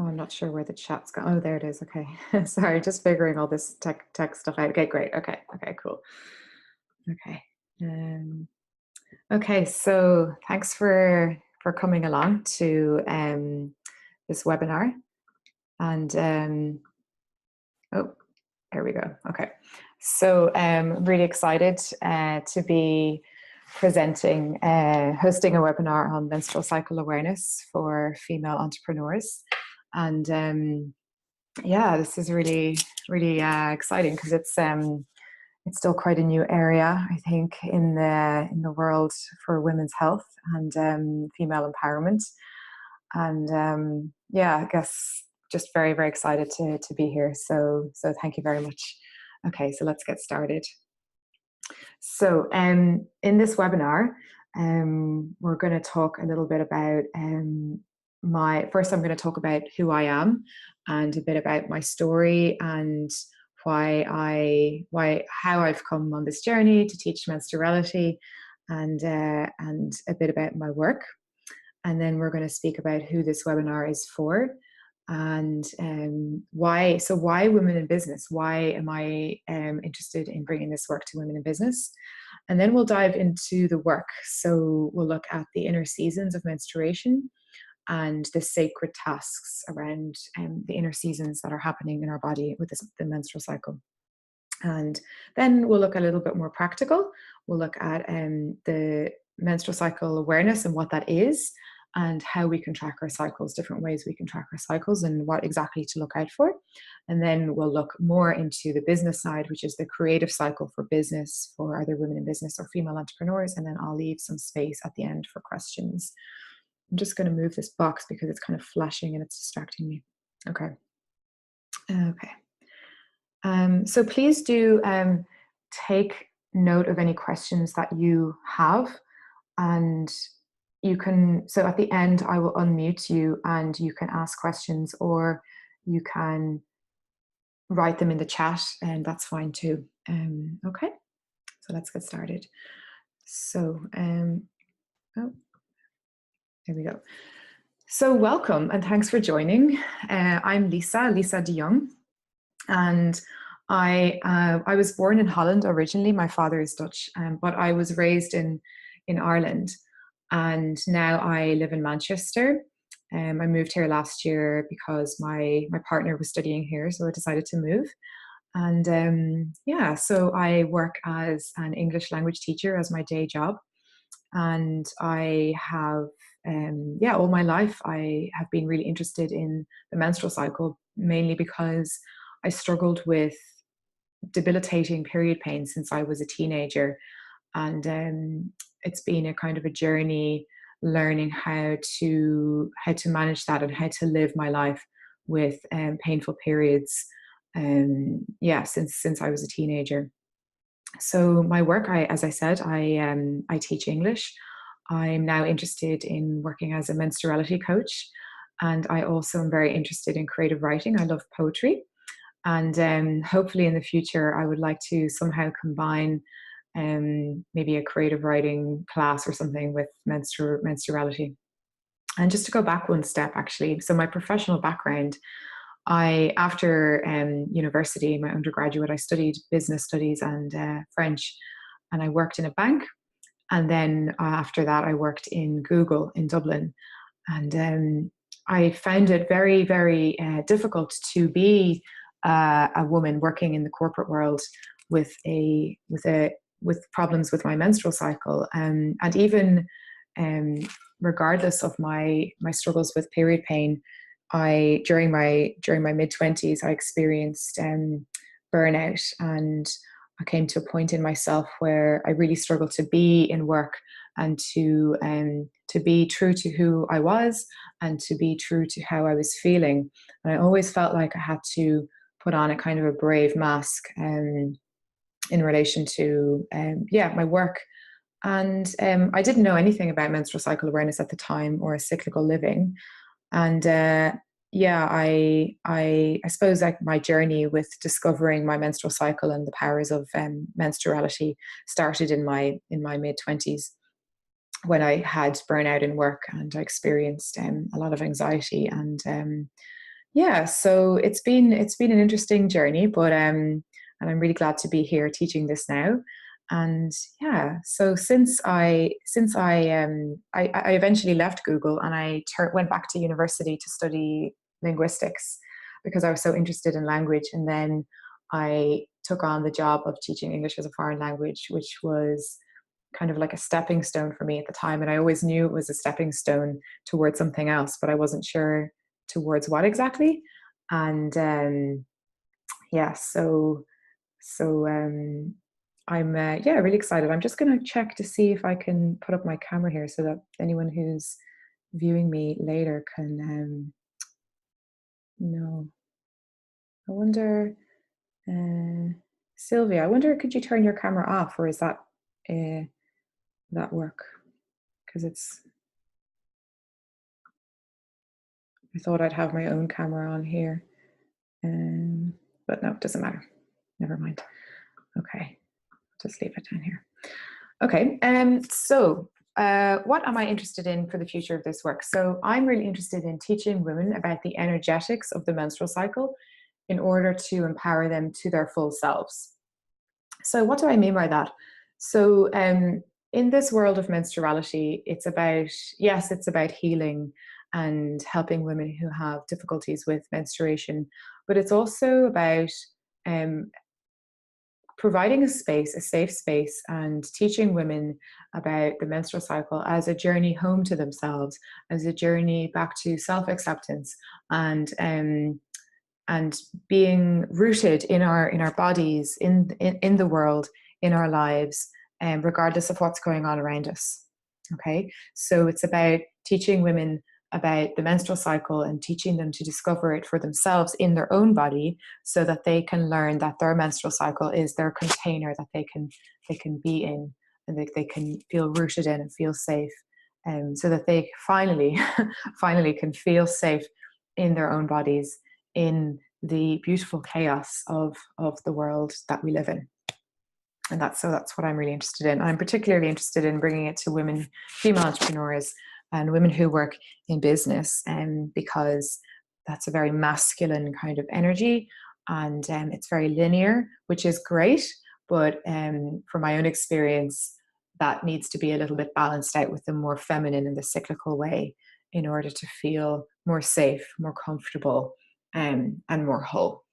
I'm not sure where the chat's gone. Oh, there it is. Okay. Sorry, just figuring all this tech stuff out. Okay, great. Okay. Okay, cool. Okay. Um, okay, so thanks for coming along to this webinar. And oh, there we go. Okay. So I'm really excited to be presenting, hosting a webinar on menstrual cycle awareness for female entrepreneurs. And yeah, this is really, really exciting because it's still quite a new area, I think, in the world for women's health and female empowerment. And yeah, I guess just very, very excited to be here. So thank you very much. Okay, so let's get started. So in this webinar, we're going to talk a little bit about first I'm going to talk about who I am and a bit about my story and how I've come on this journey to teach menstruality, and a bit about my work. And then we're going to speak about who this webinar is for, and why women in business. Why am I interested in bringing this work to women in business? And then we'll dive into the work. So we'll look at the inner seasons of menstruation and the sacred tasks around the inner seasons that are happening in our body with the menstrual cycle. And then we'll look a little bit more practical. We'll look at the menstrual cycle awareness and what that is, and how we can track our cycles, different ways we can track our cycles, and what exactly to look out for. And then we'll look more into the business side, which is the creative cycle for business, for either women in business or female entrepreneurs. And then I'll leave some space at the end for questions. I'm just going to move this box because it's kind of flashing and it's distracting me. Okay. So please do take note of any questions that you have, and you can, so at the end I will unmute you and you can ask questions, or you can write them in the chat, and that's fine too. Okay, so let's get started. So oh, there we go. So welcome and thanks for joining. I'm Lisa de Jong, and I was born in Holland originally. My father is Dutch, but I was raised in Ireland, and now I live in Manchester. I moved here last year because my partner was studying here, so I decided to move. And yeah, so I work as an English language teacher as my day job, and I have yeah, all my life I have been really interested in the menstrual cycle, mainly because I struggled with debilitating period pain since I was a teenager. And it's been a kind of a journey learning how to manage that and how to live my life with painful periods, yeah, since I was a teenager. So my work, as I said, I teach English. I'm now interested in working as a menstruality coach, and I also am very interested in creative writing. I love poetry, and hopefully in the future I would like to somehow combine maybe a creative writing class or something with menstruality. And just to go back one step, actually, so my professional background, after university, my undergraduate, I studied business studies and French, and I worked in a bank. And then after that, I worked in Google in Dublin. And I found it very, very difficult to be a woman working in the corporate world with problems with my menstrual cycle, and even regardless of my struggles with period pain, during my mid-20s I experienced burnout, and I came to a point in myself where I really struggled to be in work and to be true to who I was and to be true to how I was feeling. And I always felt like I had to put on a kind of a brave mask in relation to yeah, my work. And I didn't know anything about menstrual cycle awareness at the time, or cyclical living. And yeah, I suppose like my journey with discovering my menstrual cycle and the powers of menstruality started in my mid-20s, when I had burnout in work and I experienced a lot of anxiety and Yeah, so it's been an interesting journey, but and I'm really glad to be here teaching this now. And yeah, so since I eventually left Google and went back to university to study linguistics because I was so interested in language, and then I took on the job of teaching English as a foreign language, which was kind of like a stepping stone for me at the time. And I always knew it was a stepping stone towards something else, but I wasn't sure towards what exactly. And yeah, so I'm yeah, really excited. I'm just going to check to see if I can put up my camera here so that anyone who's viewing me later can know. I wonder, uh, Sylvia, I wonder, could you turn your camera off, or is that work? Because I thought I'd have my own camera on here. But no, it doesn't matter. Never mind. Okay, just leave it down here. Okay, what am I interested in for the future of this work? So I'm really interested in teaching women about the energetics of the menstrual cycle in order to empower them to their full selves. So what do I mean by that? So in this world of menstruality, yes, it's about healing and helping women who have difficulties with menstruation, but it's also about um, providing a space, a safe space, and teaching women about the menstrual cycle as a journey home to themselves, as a journey back to self-acceptance, and being rooted in our bodies, in the world, in our lives, regardless of what's going on around us. Okay, so it's about teaching women about the menstrual cycle and teaching them to discover it for themselves in their own body, so that they can learn that their menstrual cycle is their container that they can be in, and they can feel rooted in and feel safe, so that they finally finally can feel safe in their own bodies, in the beautiful chaos of the world that we live in. And that's what I'm really interested in. I'm particularly interested in bringing it to women, female entrepreneurs, and women who work in business, because that's a very masculine kind of energy, and it's very linear, which is great. But from my own experience, that needs to be a little bit balanced out with the more feminine and the cyclical way, in order to feel more safe, more comfortable, and more whole.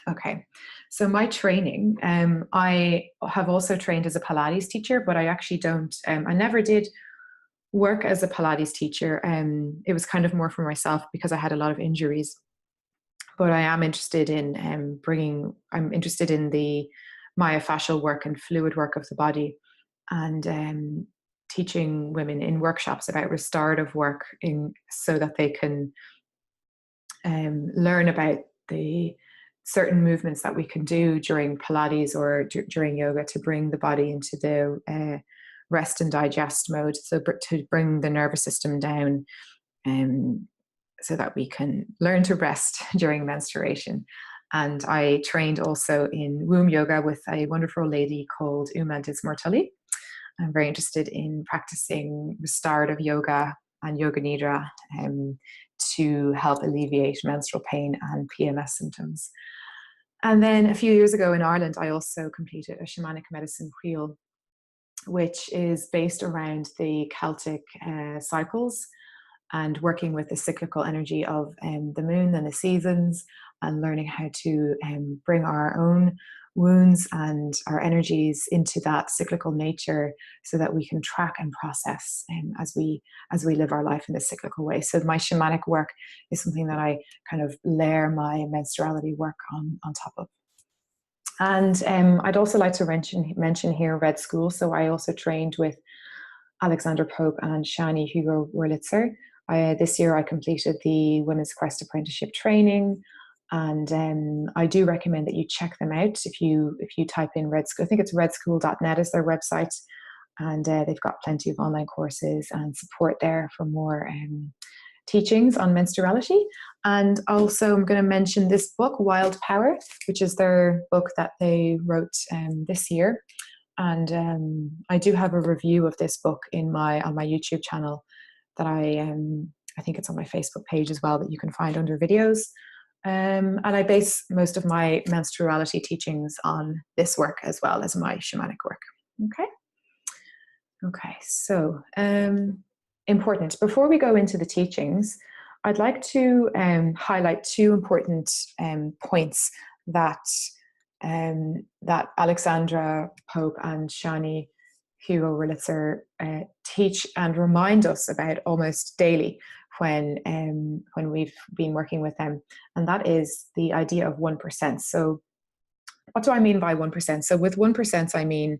Okay, so my training, I have also trained as a Pilates teacher, but I actually don't, I never did work as a Pilates teacher. It was kind of more for myself because I had a lot of injuries. But I am interested in I'm interested in the myofascial work and fluid work of the body, and teaching women in workshops about restorative work, so that they can learn about the certain movements that we can do during Pilates or during yoga to bring the body into the rest and digest mode, so to bring the nervous system down, um, so that we can learn to rest during menstruation. And I trained also in womb yoga with a wonderful lady called Uma Dismortulli. I'm very interested in practicing restorative yoga and yoga nidra, to help alleviate menstrual pain and PMS symptoms. And then a few years ago in Ireland, I also completed a shamanic medicine wheel, which is based around the Celtic cycles, and working with the cyclical energy of the moon and the seasons, and learning how to bring our own wounds and our energies into that cyclical nature, so that we can track and process, as we live our life in this cyclical way. So my shamanic work is something that I kind of layer my menstruality work on top of. And I'd also like to mention here Red School. So I also trained with Alexander Pope and Shani Hugo Wurlitzer. This year I completed the Women's Quest apprenticeship training, and I do recommend that you check them out. If you type in Red School, I think it's redschool.net is their website, and they've got plenty of online courses and support there for more teachings on menstruality. And also I'm going to mention this book, Wild Power, which is their book that they wrote this year. And I do have a review of this book on my YouTube channel that I I think it's on my Facebook page as well that you can find under videos. And I base most of my menstruality teachings on this work as well as my shamanic work. Okay. Okay, so important. Before we go into the teachings, I'd like to highlight two important points that that Alexandra Pope and Shani Hugo Wurlitzer teach and remind us about almost daily when we've been working with them, and that is the idea of 1%. So, what do I mean by 1%? So, with 1%, I mean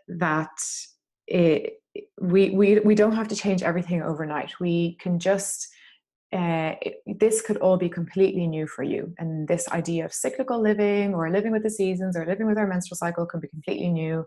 that we don't have to change everything overnight. We can just this could all be completely new for you, and this idea of cyclical living or living with the seasons or living with our menstrual cycle can be completely new.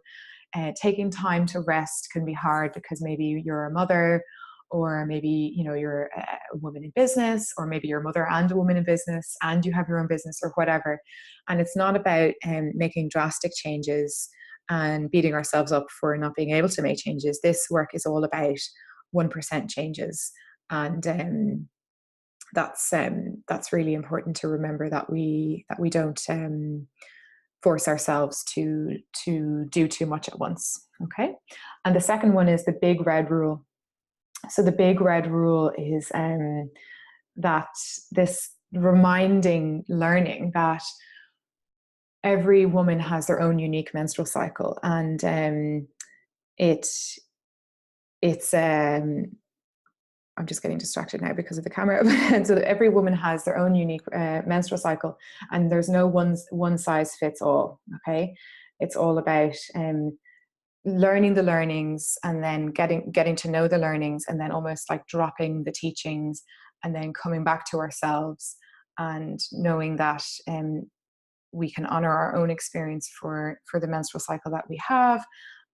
Taking time to rest can be hard because maybe you're a mother, or maybe you're a woman in business, or maybe you're a mother and a woman in business and you have your own business or whatever. And it's not about making drastic changes and beating ourselves up for not being able to make changes. This work is all about 1% changes, and that's really important to remember, that we don't force ourselves to do too much at once. Okay, and the second one is the big red rule. So the big red rule is that this learning that every woman has their own unique menstrual cycle, and it's I'm just getting distracted now because of the camera. So every woman has their own unique menstrual cycle, and there's no one size fits all. Okay, it's all about learning the learnings, and then getting to know the learnings, and then almost like dropping the teachings, and then coming back to ourselves and knowing that we can honor our own experience for the menstrual cycle that we have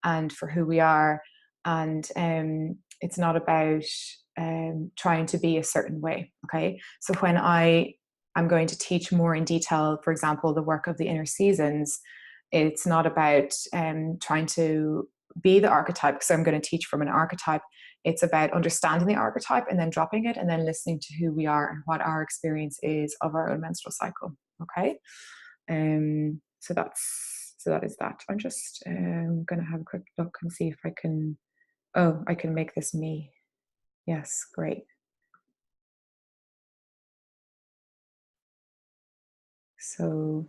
and for who we are. And it's not about trying to be a certain way. Okay, so when I'm going to teach more in detail, for example, the work of the inner seasons, it's not about trying to be the archetype, because I'm going to teach from an archetype. It's about understanding the archetype and then dropping it, and then listening to who we are and what our experience is of our own menstrual cycle. Okay, so that is that. I'm just going to have a quick look and see if I can. Oh, I can make this me. Yes, great. So,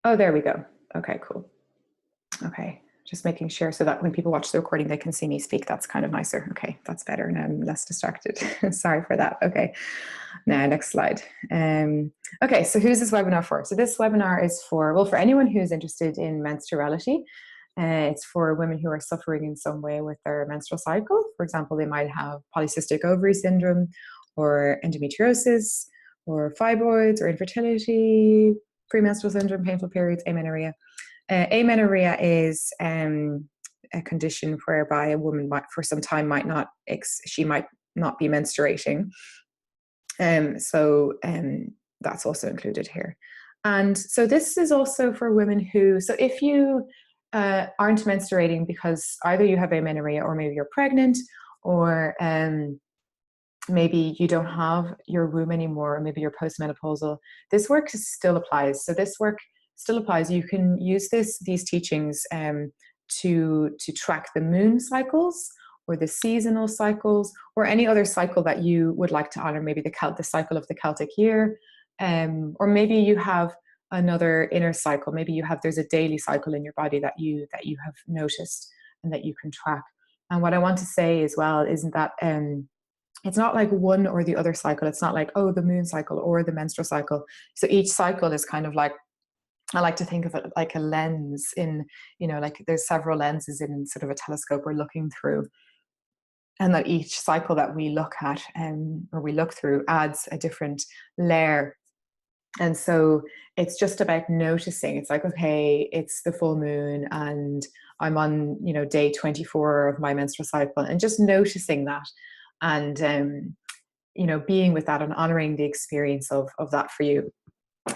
oh, there we go. Okay, cool. Okay, just making sure so that when people watch the recording, they can see me speak. That's kind of nicer. Okay, that's better, and I'm less distracted. Sorry for that. Okay, now next slide. Okay, so who's this webinar for? So this webinar is for anyone who's interested in menstruality. It's for women who are suffering in some way with their menstrual cycle. For example, they might have polycystic ovary syndrome, or endometriosis, or fibroids, or infertility, premenstrual syndrome, painful periods, amenorrhea. Amenorrhea is a condition whereby a woman for some time might not be menstruating. So that's also included here. And so this is also for women who, so if you aren't menstruating because either you have amenorrhea, or maybe you're pregnant, or maybe you don't have your womb anymore, or maybe you're postmenopausal, this work still applies. So this work still applies. You can use these teachings to track the moon cycles, or the seasonal cycles, or any other cycle that you would like to honor. Maybe the cycle of the Celtic year, or maybe you have another inner cycle. Maybe there's a daily cycle in your body that you have noticed and that you can track. And what I want to say as well isn't that it's not like one or the other cycle. It's not like, oh, the moon cycle or the menstrual cycle. So each cycle is kind of like, I like to think of it like a lens in, like there's several lenses in sort of a telescope we're looking through. And that each cycle that we look at or we look through adds a different layer. And so it's just about noticing. It's like, okay, it's the full moon and I'm on, day 24 of my menstrual cycle, and just noticing that, and, being with that and honoring the experience of that for you.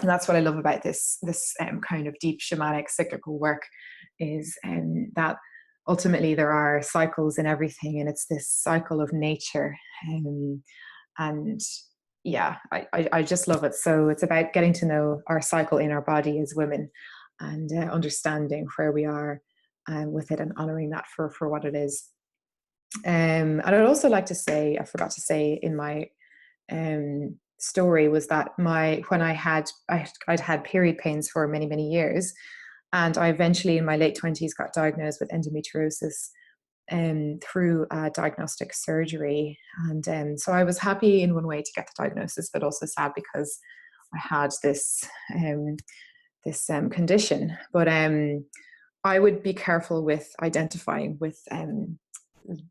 And that's what I love about this kind of deep shamanic cyclical work, is that ultimately there are cycles in everything, and it's this cycle of nature. And yeah, I just love it. So it's about getting to know our cycle in our body as women, and understanding where we are with it, and honoring that for what it is. And I'd also like to say, I forgot to say in my story, was that when I'd had period pains for many years, and I eventually in my late 20s got diagnosed with endometriosis through diagnostic surgery. And so I was happy in one way to get the diagnosis, but also sad because I had this condition. But I would be careful with identifying with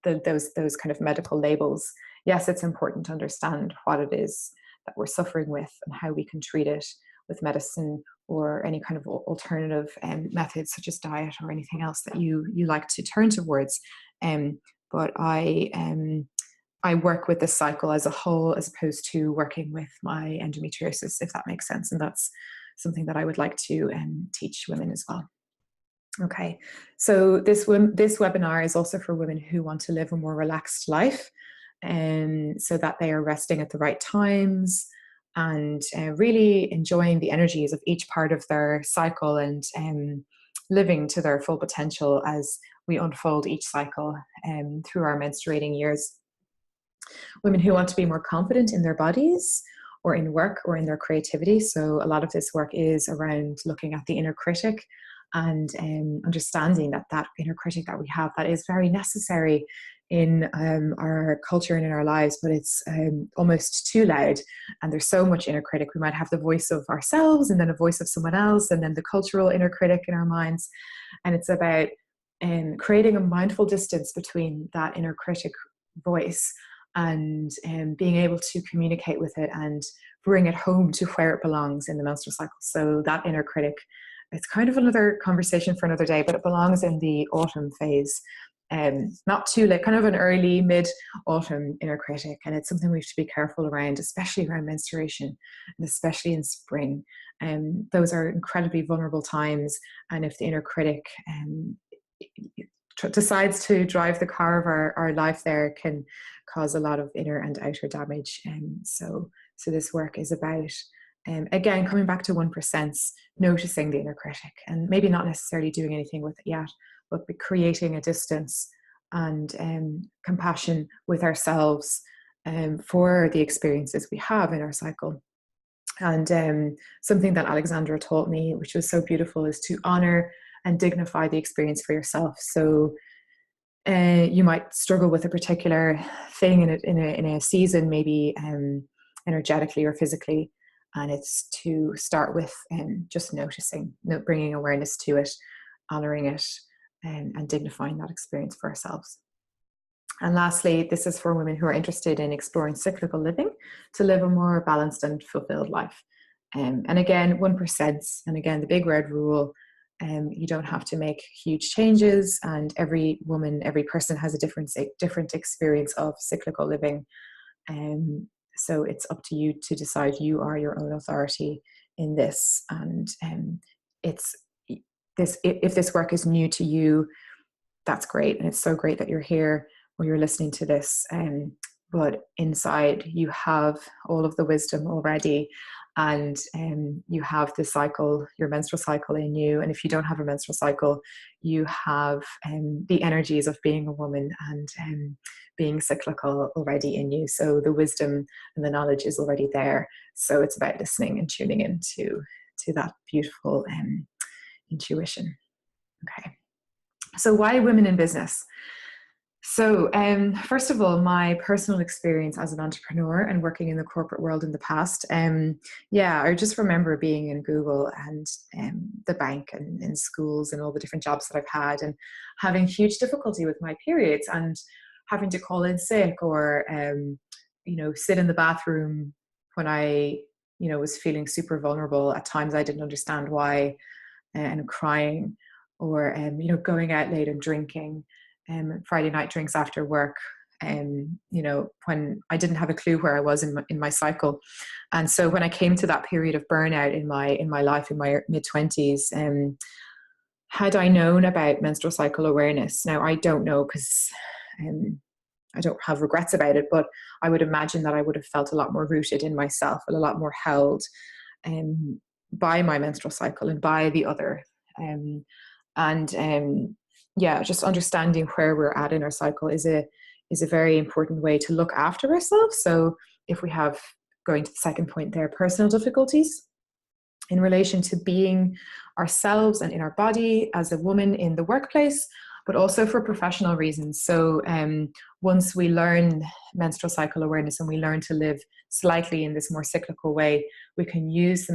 those kind of medical labels. Yes, it's important to understand what it is that we're suffering with and how we can treat it with medicine or any kind of alternative methods such as diet or anything else that you like to turn towards. But I work with the cycle as a whole, as opposed to working with my endometriosis, if that makes sense. And that's something that I would like to teach women as well. Okay, so this webinar is also for women who want to live a more relaxed life, and so that they are resting at the right times and really enjoying the energies of each part of their cycle, and living to their full potential as we unfold each cycle through our menstruating years. Women who want to be more confident in their bodies or in work or in their creativity. So a lot of this work is around looking at the inner critic and understanding that inner critic that we have, that is very necessary in our culture and in our lives, but it's almost too loud. And there's so much inner critic. We might have the voice of ourselves, and then a voice of someone else, and then the cultural inner critic in our minds. And it's about creating a mindful distance between that inner critic voice and being able to communicate with it and bring it home to where it belongs in the menstrual cycle. So that inner critic, it's kind of another conversation for another day, but it belongs in the autumn phase. Not too late, kind of an early mid-autumn inner critic. And it's something we have to be careful around, especially around menstruation, and especially in spring. Those are incredibly vulnerable times. And if the inner critic decides to drive the car of our life there, it can cause a lot of inner and outer damage. So this work is about, again, coming back to 1%, noticing the inner critic, and maybe not necessarily doing anything with it yet, but creating a distance and compassion with ourselves for the experiences we have in our cycle. And something that Alexandra taught me, which was so beautiful, is to honor and dignify the experience for yourself. So you might struggle with a particular thing in a season, maybe energetically or physically, and it's to start with just noticing, bringing awareness to it, honoring it, and dignifying that experience for ourselves. And lastly, this is for women who are interested in exploring cyclical living to live a more balanced and fulfilled life. And again, 1%, and again, the big red rule. You don't have to make huge changes, and every woman, every person has a different experience of cyclical living. So it's up to you to decide. You are your own authority in this, and if this work is new to you, that's great, and it's so great that you're here or you're listening to this. But inside, you have all of the wisdom already, and you have the cycle, your menstrual cycle in you. And if you don't have a menstrual cycle, you have the energies of being a woman and being cyclical already in you. So the wisdom and the knowledge is already there. So it's about listening and tuning into that beautiful intuition. Okay. So why women in business? So first of all, my personal experience as an entrepreneur and working in the corporate world in the past, I just remember being in Google and the bank and in schools and all the different jobs that I've had, and having huge difficulty with my periods and having to call in sick, or sit in the bathroom when I was feeling super vulnerable. At times I didn't understand why, and crying, or going out late and drinking. Friday night drinks after work, when I didn't have a clue where I was in my cycle. And so when I came to that period of burnout in my life, in my mid-20s, had I known about menstrual cycle awareness, now I don't know because I don't have regrets about it, but I would imagine that I would have felt a lot more rooted in myself and a lot more held by my menstrual cycle and by the other. Yeah, just understanding where we're at in our cycle is a very important way to look after ourselves. So if we have, going to the second point there, personal difficulties in relation to being ourselves and in our body as a woman in the workplace, but also for professional reasons. So once we learn menstrual cycle awareness and we learn to live slightly in this more cyclical way, we can use the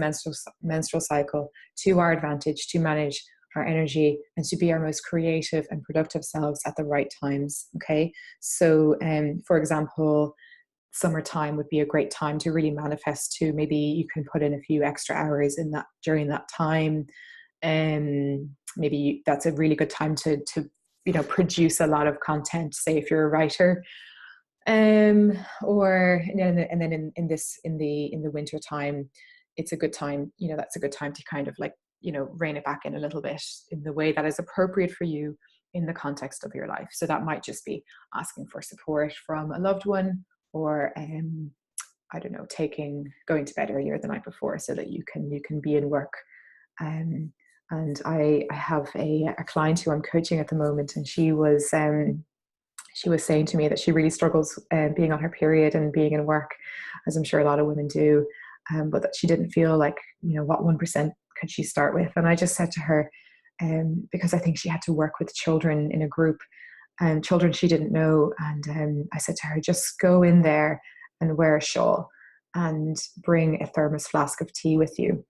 menstrual cycle to our advantage to manage our energy and to be our most creative and productive selves at the right times. Okay. So for example, summertime would be a great time to really manifest too. Maybe you can put in a few extra hours in that during that time. And maybe that's a really good time to produce a lot of content, say if you're a writer. Or and then in the winter time, it's a good time, that's a good time to kind of like, rein it back in a little bit in the way that is appropriate for you in the context of your life. So that might just be asking for support from a loved one, or I don't know, going to bed earlier the night before so that you can be in work. And I have a client who I'm coaching at the moment, and she was saying to me that she really struggles being on her period and being in work, as I'm sure a lot of women do, but that she didn't feel like, what 1% could she start with? And I just said to her, because I think she had to work with children in a group, and children she didn't know. And I said to her, just go in there and wear a shawl and bring a thermos flask of tea with you.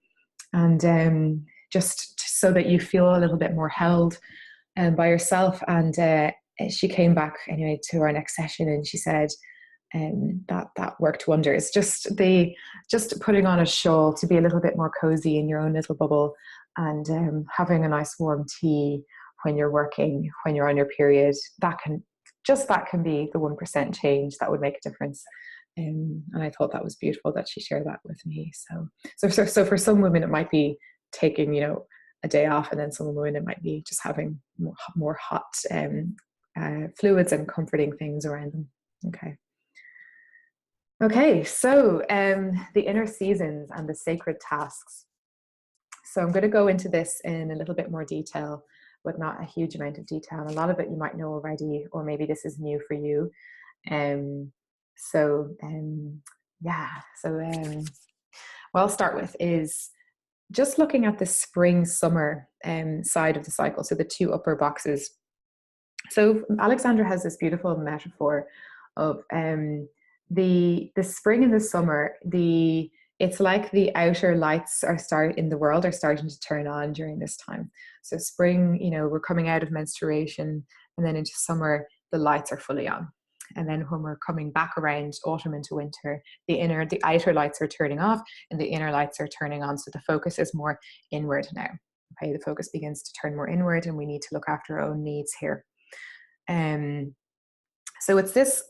And just so that you feel a little bit more held by yourself. And she came back anyway to our next session, and she said that worked wonders. Just putting on a shawl to be a little bit more cozy in your own little bubble, and having a nice warm tea when you're working, when you're on your period, that can be the 1% change that would make a difference. And I thought that was beautiful that she shared that with me. So for some women it might be taking a day off, and then some women it might be just having more hot fluids and comforting things around them. Okay, so the inner seasons and the sacred tasks. So I'm going to go into this in a little bit more detail, but not a huge amount of detail. And a lot of it you might know already, or maybe this is new for you. What I'll start with is just looking at the spring-summer side of the cycle, so the two upper boxes. So Alexandra has this beautiful metaphor of the spring and the summer. It's like the outer lights in the world are starting to turn on during this time. So spring, we're coming out of menstruation, and then into summer, the lights are fully on. And then when we're coming back around autumn into winter, the outer lights are turning off and the inner lights are turning on. So the focus is more inward now. Okay, the focus begins to turn more inward, and we need to look after our own needs here. So it's this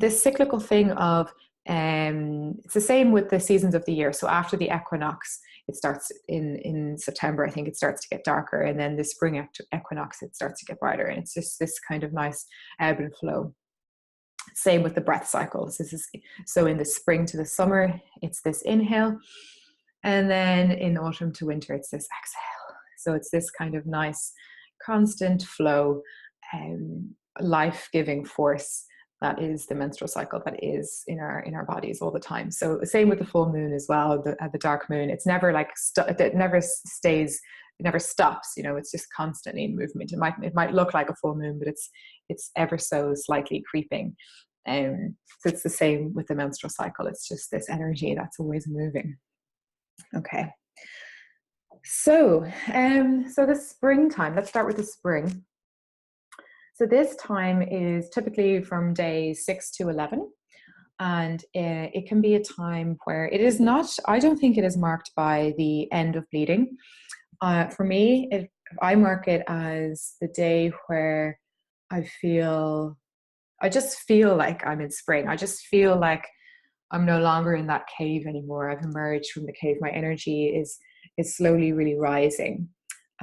cyclical thing of it's the same with the seasons of the year. So after the equinox, it starts in September, I think it starts to get darker, and then the spring equinox, it starts to get brighter, and it's just this kind of nice ebb and flow. Same with the breath cycles. So in the spring to the summer, it's this inhale, and then in autumn to winter, it's this exhale. So it's this kind of nice constant flow, life-giving force that is the menstrual cycle, that is in our bodies all the time. So the same with the full moon as well, the dark moon. It's never like it never stays, it never stops. It's just constantly in movement. It might look like a full moon, but it's ever so slightly creeping. So it's the same with the menstrual cycle. It's just this energy that's always moving. Okay. So the springtime. Let's start with the spring. So this time is typically from day 6 to 11. And it can be a time where it is not, I don't think it is marked by the end of bleeding. For me, I mark it as the day where I just feel like I'm in spring. I just feel like I'm no longer in that cave anymore. I've emerged from the cave. My energy is slowly really rising.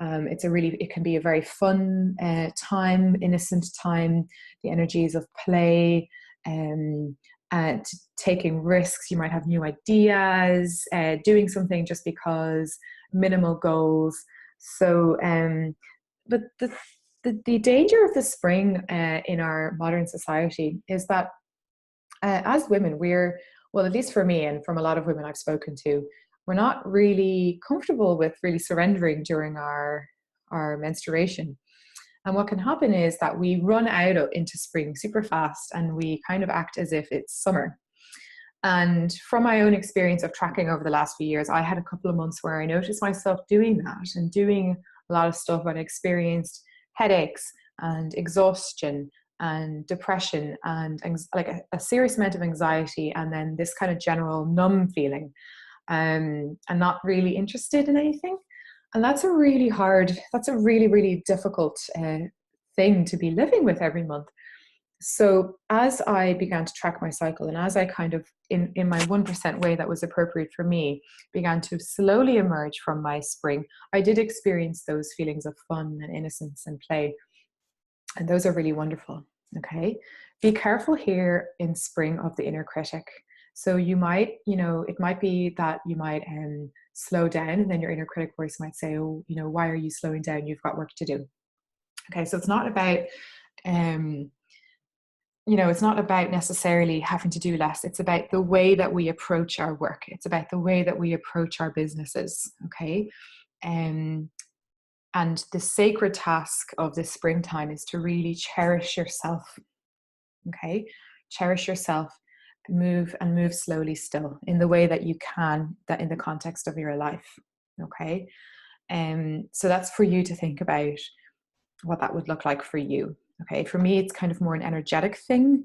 It can be a very fun time, innocent time. The energies of play, and taking risks. You might have new ideas, doing something just because, minimal goals. So, but the danger of the spring in our modern society is that as women, well, at least for me and from a lot of women I've spoken to, we're not really comfortable with really surrendering during our menstruation. And what can happen is that we run out into spring super fast and we kind of act as if it's summer. And from my own experience of tracking over the last few years, I had a couple of months where I noticed myself doing that and doing a lot of stuff, and experienced headaches and exhaustion and depression and like a serious amount of anxiety, and then this kind of general numb feeling, and not really interested in anything. And that's a really really difficult thing to be living with every month. So as I began to track my cycle, and as I kind of, in my 1% way that was appropriate for me, began to slowly emerge from my spring, I did experience those feelings of fun and innocence and play. And those are really wonderful. Okay. Be careful here in spring of the inner critic. So you might, it might be that you might slow down, and then your inner critic voice might say, oh, why are you slowing down? You've got work to do. Okay. So it's not about, it's not about necessarily having to do less. It's about the way that we approach our work. It's about the way that we approach our businesses. Okay. And the sacred task of this springtime is to really cherish yourself. Okay. Cherish yourself, move slowly still in the way that you can, that in the context of your life. Okay. So that's for you to think about what that would look like for you. Okay. For me, it's kind of more an energetic thing.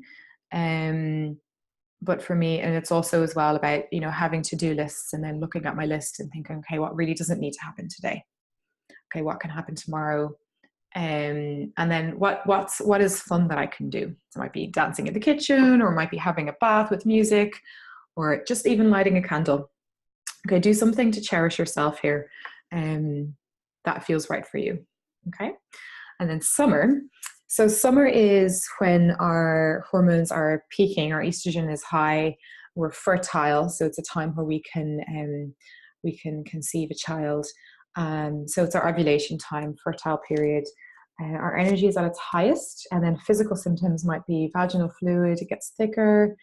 But for me, and it's also as well about, having to-do lists and then looking at my list and thinking, okay, what really doesn't need to happen today? Okay, what can happen tomorrow? And then what is fun that I can do? So it might be dancing in the kitchen, or it might be having a bath with music, or just even lighting a candle. Okay, do something to cherish yourself here, that feels right for you. Okay. And then summer. So summer is when our hormones are peaking, our estrogen is high, we're fertile. So it's a time where we can conceive a child. So it's our ovulation time, fertile period. Our energy is at its highest, and then physical symptoms might be vaginal fluid, it gets thicker,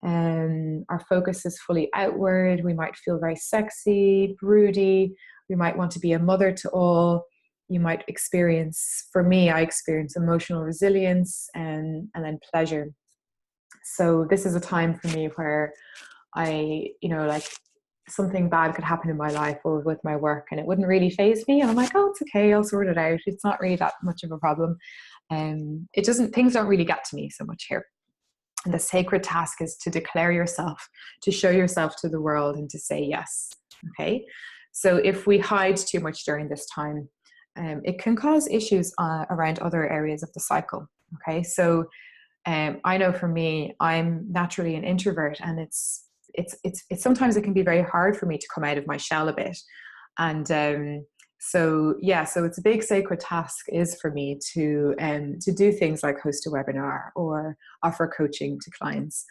and our focus is fully outward. We might feel very sexy, broody. We might want to be a mother to all. You might experience, for me, I experience emotional resilience and then pleasure. So this is a time for me where I, like, something bad could happen in my life or with my work, and it wouldn't really faze me. And I'm like, oh, it's okay, I'll sort it out. It's not really that much of a problem. Things don't really get to me so much here. And the sacred task is to declare yourself, to show yourself to the world, and to say yes. Okay. So if we hide too much during this time, it can cause issues around other areas of the cycle. Okay. So I know for me, I'm naturally an introvert, and it's sometimes it can be very hard for me to come out of my shell a bit. And so it's a big sacred task is for me to do things like host a webinar or offer coaching to clients,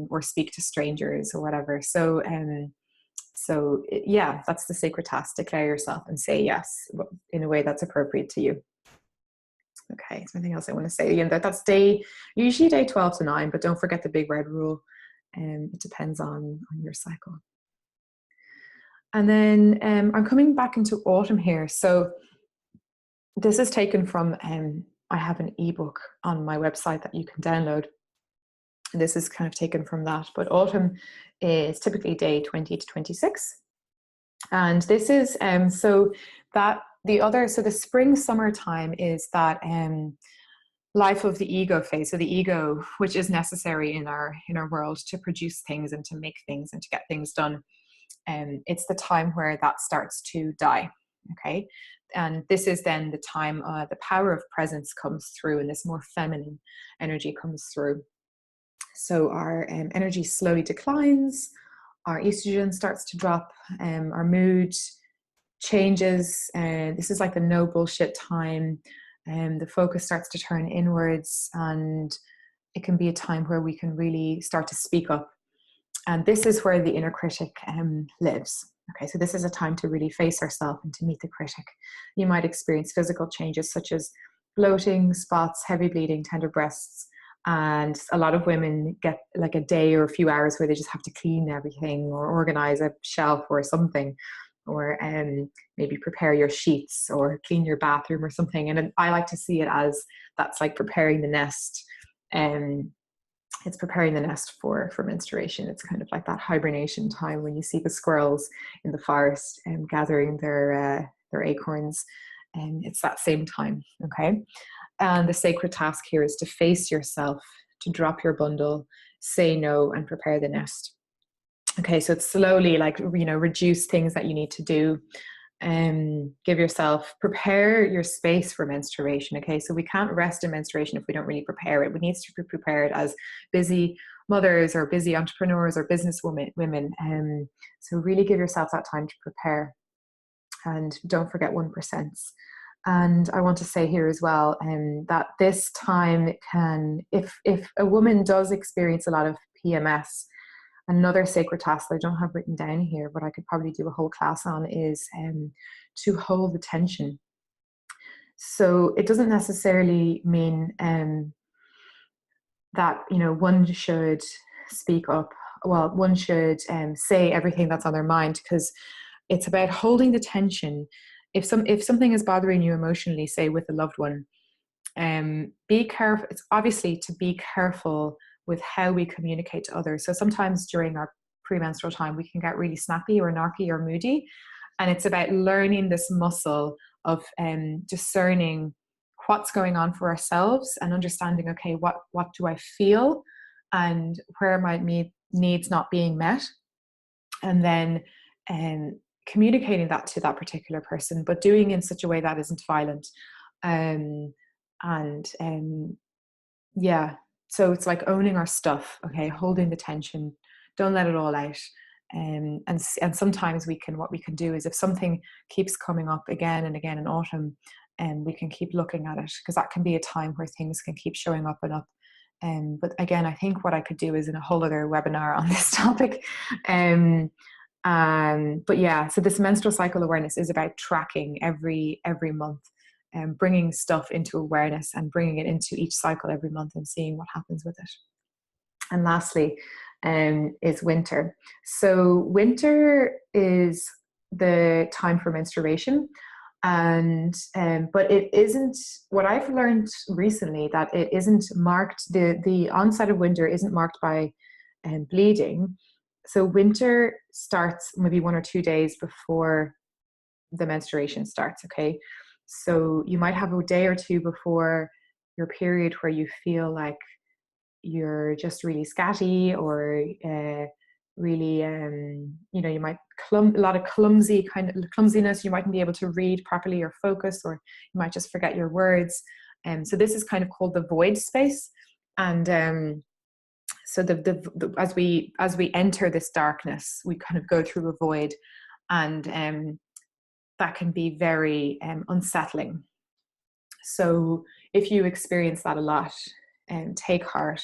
or speak to strangers or whatever. So that's the sacred task. Declare yourself and say yes in a way that's appropriate to you. Okay, something else I want to say. Again, that's usually day 12 to 9, but don't forget the big red rule. It depends on your cycle. And then I'm coming back into autumn here. So this is taken from, I have an ebook on my website that you can download. This is kind of taken from that, but autumn is typically day 20 to 26. And this is, the spring summer time is that life of the ego phase. So the ego, which is necessary in our world to produce things and to make things and to get things done. It's the time where that starts to die. Okay. And this is then the time the power of presence comes through, and this more feminine energy comes through. So our energy slowly declines, our estrogen starts to drop, our mood changes. This is like the no bullshit time. The focus starts to turn inwards, and it can be a time where we can really start to speak up. And this is where the inner critic lives. Okay, so this is a time to really face ourselves and to meet the critic. You might experience physical changes such as bloating, spots, heavy bleeding, tender breasts. And a lot of women get like a day or a few hours where they just have to clean everything or organize a shelf or something, or maybe prepare your sheets or clean your bathroom or something. And I like to see it as that's like preparing the nest. It's preparing the nest for menstruation. It's kind of like that hibernation time when you see the squirrels in the forest and gathering their acorns. And it's that same time, okay? And the sacred task here is to face yourself, to drop your bundle, say no, and prepare the nest. Okay, so it's slowly like, reduce things that you need to do. Give yourself, prepare your space for menstruation. Okay, so we can't rest in menstruation if we don't really prepare it. We need to be prepared as busy mothers or busy entrepreneurs or business women. So really give yourself that time to prepare, and don't forget 1%. And I want to say here as well that this time can, if a woman does experience a lot of PMS, another sacred task that I don't have written down here, but I could probably do a whole class on, is to hold the tension. So it doesn't necessarily mean that, one should speak up. Well, one should say everything that's on their mind, because it's about holding the tension. If something is bothering you emotionally, say with a loved one, be careful. It's obviously to be careful with how we communicate to others. So sometimes during our premenstrual time, we can get really snappy or narky or moody. And it's about learning this muscle of discerning what's going on for ourselves and understanding, okay, what do I feel and where are my needs not being met? And then communicating that to that particular person, but doing it in such a way that isn't violent. Yeah, so it's like owning our stuff, okay, holding the tension, don't let it all out. And sometimes what we can do is, if something keeps coming up again and again in autumn, we can keep looking at it, because that can be a time where things can keep showing up and up. But again, I think what I could do is in a whole other webinar on this topic. But yeah, so this menstrual cycle awareness is about tracking every month, and bringing stuff into awareness and bringing it into each cycle every month and seeing what happens with it. And lastly, is winter. So winter is the time for menstruation, and but it isn't, what I've learned recently, that it isn't marked, the onset of winter isn't marked by bleeding. So winter starts maybe 1 or 2 days before the menstruation starts, okay? So you might have a day or two before your period where you feel like you're just really scatty, or really, you might a lot of clumsiness. You mightn't be able to read properly or focus, or you might just forget your words. So this is kind of called the void space. And so as we enter this darkness, we kind of go through a void, and that can be very unsettling. So if you experience that a lot, take heart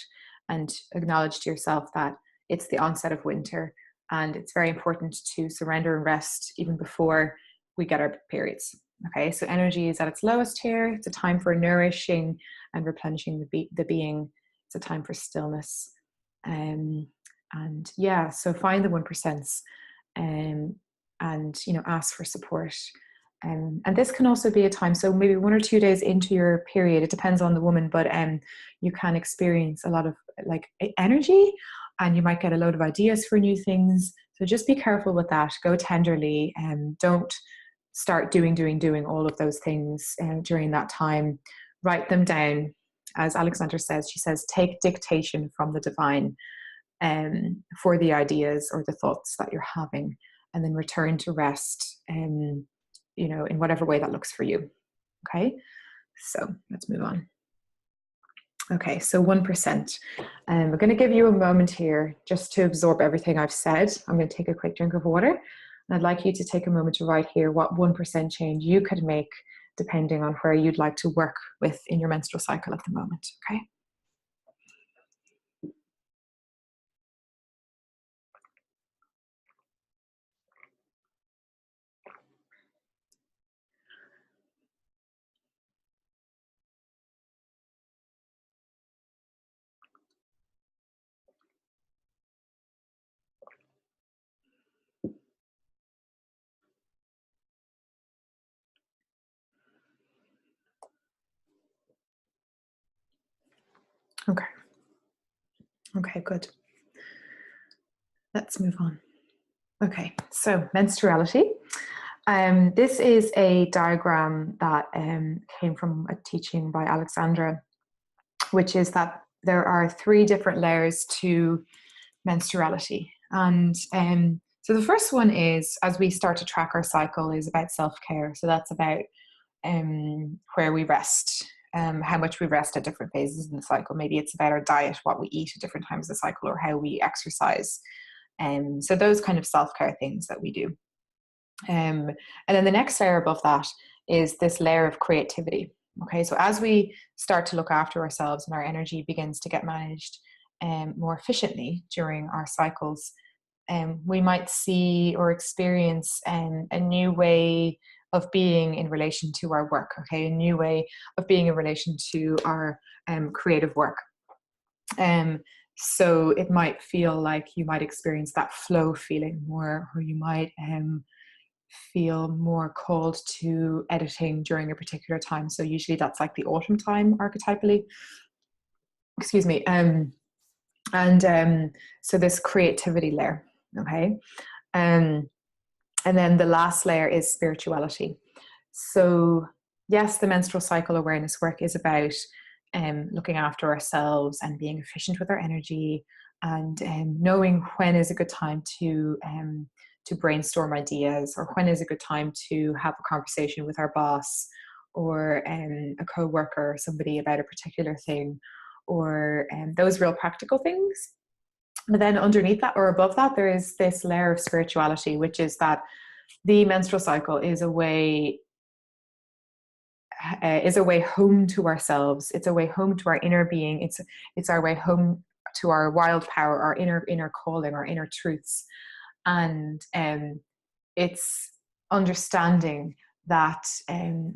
and acknowledge to yourself that it's the onset of winter, and it's very important to surrender and rest even before we get our periods. Okay, so energy is at its lowest here. It's a time for nourishing and replenishing the being. It's a time for stillness. And yeah, so find the 1%, and ask for support. And this can also be a time, so maybe 1 or 2 days into your period, it depends on the woman, but you can experience a lot of like energy, and you might get a load of ideas for new things. So just be careful with that. Go tenderly, and don't start doing all of those things during that time. Write them down. As Alexandra says, she says, take dictation from the divine for the ideas or the thoughts that you're having, and then return to rest, in whatever way that looks for you. Okay, so let's move on. Okay, so 1%. We're going to give you a moment here just to absorb everything I've said. I'm going to take a quick drink of water, And I'd like you to take a moment to write here what 1% change you could make depending on where you'd like to work with in your menstrual cycle at the moment, okay? Okay. Okay, good. Let's move on. Okay, so menstruality. This is a diagram that came from a teaching by Alexandra, which is that there are 3 different layers to menstruality. And so the first one is, as we start to track our cycle, is about self-care. So that's about where we rest, how much we rest at different phases in the cycle. Maybe it's about our diet, what we eat at different times of the cycle, or how we exercise. So those kind of self-care things that we do. And then the next layer above that is this layer of creativity. Okay, so as we start to look after ourselves and our energy begins to get managed more efficiently during our cycles, we might see or experience a new way of being in relation to our work, okay, a new way of being in relation to our creative work. So it might feel like you might experience that flow feeling more, or you might feel more called to editing during a particular time. So usually that's like the autumn time archetypally. Excuse me. So this creativity layer, okay? And then the last layer is spirituality. So yes, the menstrual cycle awareness work is about looking after ourselves and being efficient with our energy, and knowing when is a good time to brainstorm ideas, or when is a good time to have a conversation with our boss or a co-worker or somebody about a particular thing, or those real practical things. But then underneath that, or above that, there is this layer of spirituality, which is that the menstrual cycle is a way home to ourselves. It's a way home to our inner being. It's our way home to our wild power, our inner calling, our inner truths. And it's understanding that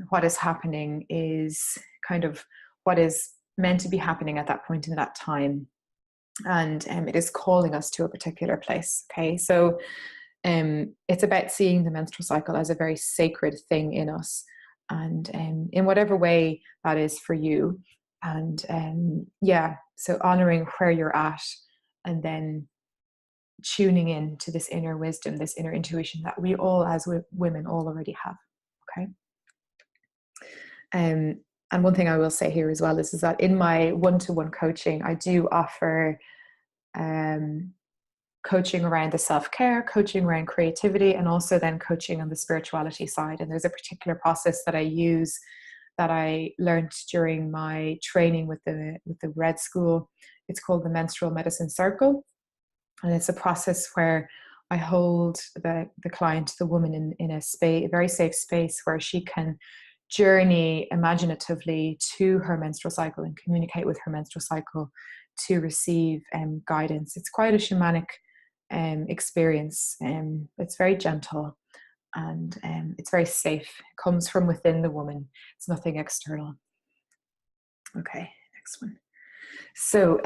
what is happening is kind of what is meant to be happening at that point in that time, and it is calling us to a particular place. Okay, so it's about seeing the menstrual cycle as a very sacred thing in us, and in whatever way that is for you. And yeah, so honoring where you're at, and then tuning in to this inner wisdom, this inner intuition that we all, as women, all already have. Okay. And one thing I will say here as well is that in my one-to-one coaching, I do offer coaching around the self-care, coaching around creativity, and also then coaching on the spirituality side. And there's a particular process that I use that I learned during my training with the Red School. It's called the Menstrual Medicine Circle. And it's a process where I hold the client, the woman, in a space, a very safe space, where she can journey imaginatively to her menstrual cycle and communicate with her menstrual cycle to receive guidance. It's quite a shamanic experience. It's very gentle, and it's very safe. It comes from within the woman. It's nothing external. Okay, next one. So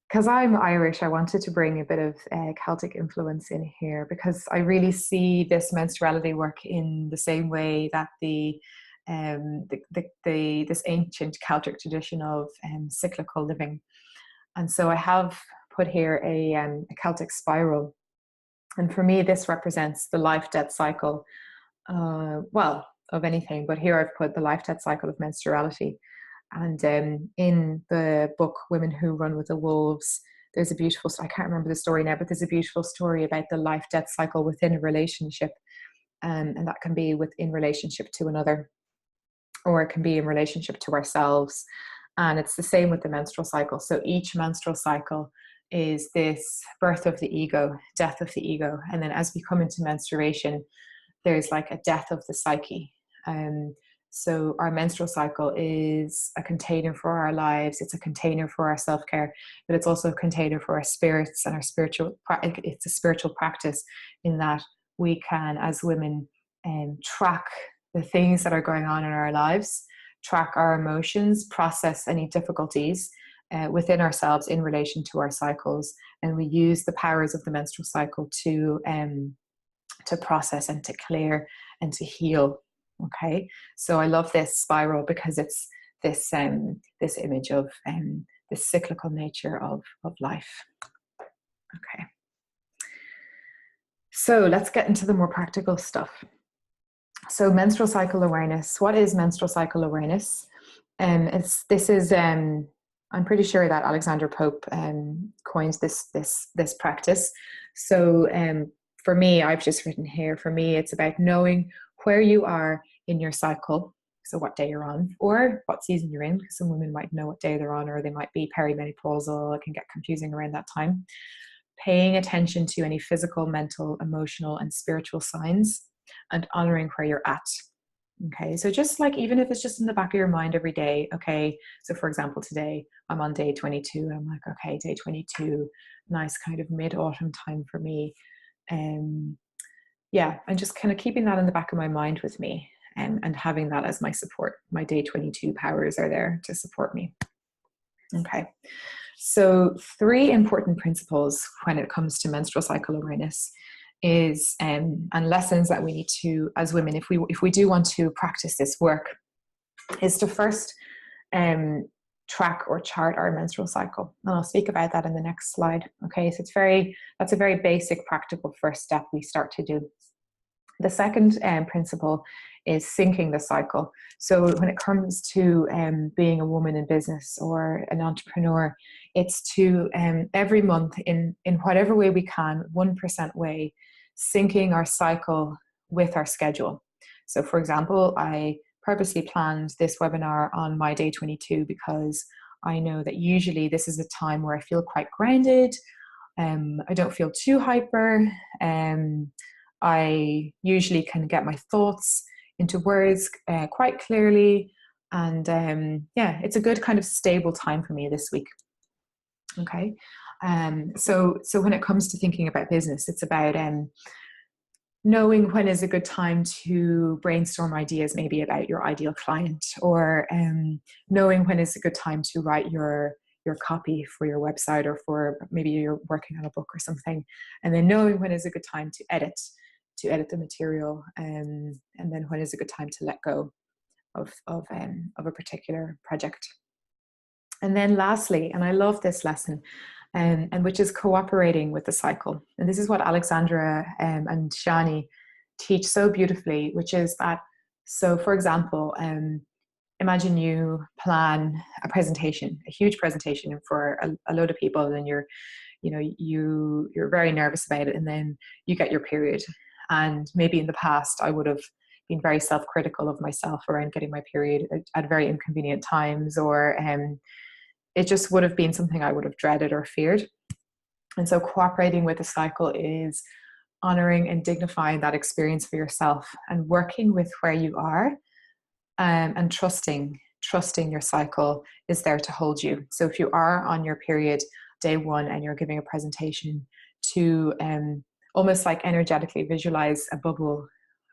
because I'm Irish, I wanted to bring a bit of Celtic influence in here, because I really see this menstruality work in the same way that this ancient Celtic tradition of cyclical living. And so I have put here a Celtic spiral, and for me this represents the life-death cycle. Well, of anything, but here I've put the life-death cycle of menstruality. And in the book Women Who Run with the Wolves, there's a beautiful, I can't remember the story now, but there's a beautiful story about the life-death cycle within a relationship. And that can be in relationship to another, or it can be in relationship to ourselves. And it's the same with the menstrual cycle. So each menstrual cycle is this birth of the ego, death of the ego. And then as we come into menstruation, there's like a death of the psyche. So our menstrual cycle is a container for our lives. It's a container for our self-care, but it's also a container for our spirits and our spiritual. It's a spiritual practice in that we can, as women, track the things that are going on in our lives, track our emotions, process any difficulties within ourselves in relation to our cycles, and we use the powers of the menstrual cycle to process and to clear and to heal. Okay, so I love this spiral because it's this this image of the cyclical nature of life. Okay, so let's get into the more practical stuff. So menstrual cycle awareness. What is menstrual cycle awareness? I'm pretty sure that Alexander Pope coined this practice. So for me, I've just written here, for me, it's about knowing where you are in your cycle. So what day you're on, or what season you're in, because some women might know what day they're on, or they might be perimenopausal. It can get confusing around that time. Paying attention to any physical, mental, emotional, and spiritual signs, and honoring where you're at. Okay, so just like, even if it's just in the back of your mind every day, okay, so for example, today I'm on day 22, and I'm like, okay, day 22, nice kind of mid-autumn time for me. Yeah, and just kind of keeping that in the back of my mind with me, and having that as my support. My day 22 powers are there to support me. Okay, so 3 important principles when it comes to menstrual cycle awareness is and lessons that we need to, as women, if we do want to practice this work, is to first track or chart our menstrual cycle, and I'll speak about that in the next slide. Okay, so that's a very basic, practical first step we start to do. The second principle is syncing the cycle. So when it comes to being a woman in business or an entrepreneur, it's to every month, in whatever way we can, 1% way, syncing our cycle with our schedule. So for example, I purposely planned this webinar on my day 22 because I know that usually this is a time where I feel quite grounded. I don't feel too hyper. I usually can get my thoughts into words quite clearly. And yeah, it's a good kind of stable time for me this week. Okay. So when it comes to thinking about business, it's about knowing when is a good time to brainstorm ideas, maybe about your ideal client, or knowing when is a good time to write your copy for your website, or for maybe you're working on a book or something, and then knowing when is a good time to edit the material, and then when is a good time to let go of a particular project. And then lastly, and I love this lesson, and which is cooperating with the cycle. And this is what Alexandra and Shani teach so beautifully, which is that, so for example, imagine you plan a presentation, a huge presentation for a load of people, and you're very nervous about it, and then you get your period. And maybe in the past, I would have been very self-critical of myself around getting my period at very inconvenient times, or it just would have been something I would have dreaded or feared. And so cooperating with the cycle is honoring and dignifying that experience for yourself, and working with where you are, and trusting your cycle is there to hold you. So if you are on your period day 1 and you're giving a presentation, to almost like energetically visualize a bubble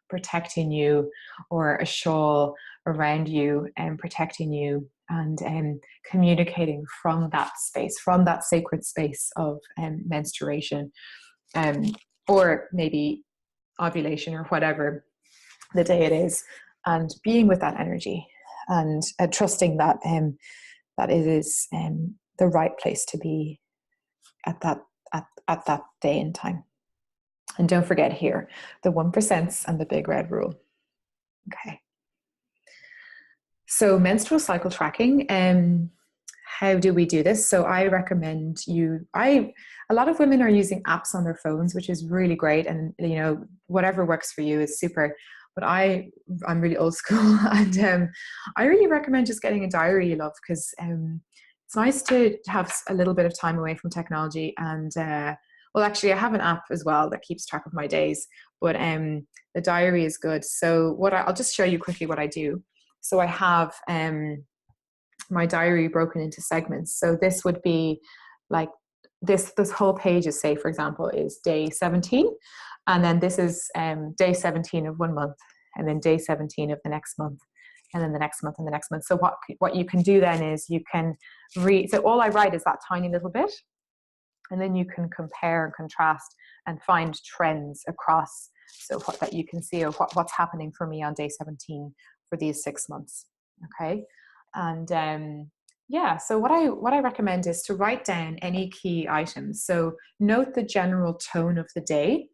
protecting you, or a shawl around you and protecting you, and communicating from that space, from that sacred space of menstruation, or maybe ovulation, or whatever the day it is, and being with that energy, and trusting that that it is the right place to be at that day and time. And don't forget here, the 1% and the big red rule. Okay. So menstrual cycle tracking, how do we do this? So I recommend a lot of women are using apps on their phones, which is really great. And, whatever works for you is super. But I'm really old school, and I really recommend just getting a diary you love, because it's nice to have a little bit of time away from technology. And well, actually, I have an app as well that keeps track of my days, but the diary is good. So I'll just show you quickly what I do. So I have my diary broken into segments. So this would be like this whole page is, say, for example, is day 17. And then this is day 17 of 1 month, and then day 17 of the next month, and then the next month and the next month. So what you can do then is you can read. So all I write is that tiny little bit, and then you can compare and contrast and find trends across. So that you can see what's happening for me on day 17 for these 6 months. Okay. And yeah, so what I recommend is to write down any key items. So note the general tone of the day.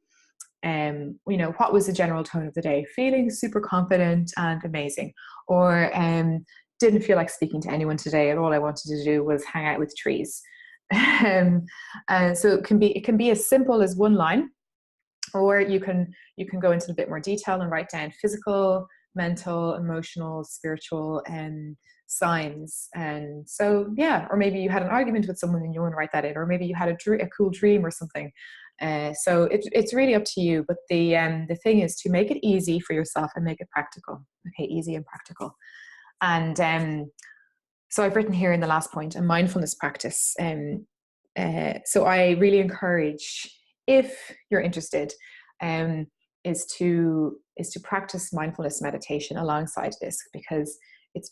What was the general tone of the day? Feeling super confident and amazing, or didn't feel like speaking to anyone today, and all I wanted to do was hang out with trees. So it can be as simple as one line, or you can go into a bit more detail and write down physical, mental, emotional, spiritual, and signs. And so, yeah, or maybe you had an argument with someone and you want to write that in, or maybe you had a cool dream or something. So it's really up to you. But the thing is to make it easy for yourself and make it practical. Okay, easy and practical. And so I've written here in the last point, a mindfulness practice. So I really encourage, if you're interested, is to practice mindfulness meditation alongside this, because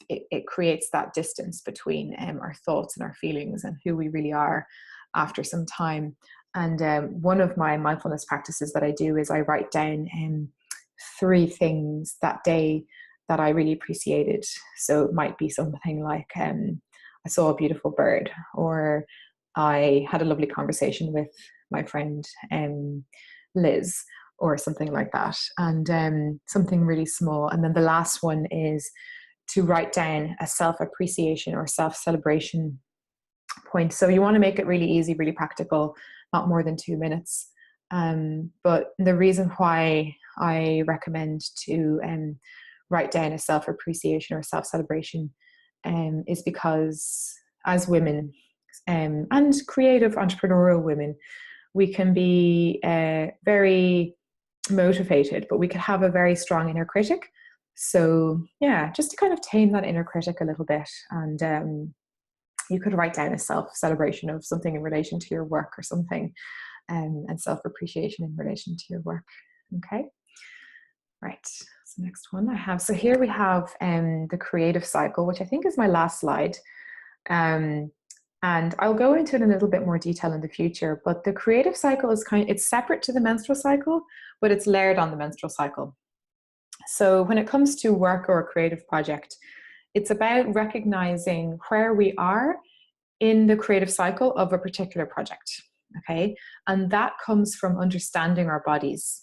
it creates that distance between our thoughts and our feelings and who we really are after some time. And one of my mindfulness practices that I do is I write down 3 things that day that I really appreciated. So it might be something like I saw a beautiful bird, or I had a lovely conversation with my friend Liz, or something like that. And something really small. And then the last one is to write down a self-appreciation or self-celebration point. So you want to make it really easy, really practical, not more than 2 minutes. But the reason why I recommend to write down a self-appreciation or self-celebration is because as women, and creative entrepreneurial women, we can be very motivated, but we can have a very strong inner critic. So yeah, just to kind of tame that inner critic a little bit. And you could write down a self-celebration of something in relation to your work or something, and self-appreciation in relation to your work. Okay, right. So next one I have. So here we have the creative cycle, which I think is my last slide. And I'll go into it in a little bit more detail in the future, but the creative cycle is it's separate to the menstrual cycle, but it's layered on the menstrual cycle. So when it comes to work or a creative project, it's about recognizing where we are in the creative cycle of a particular project. Okay. And that comes from understanding our bodies.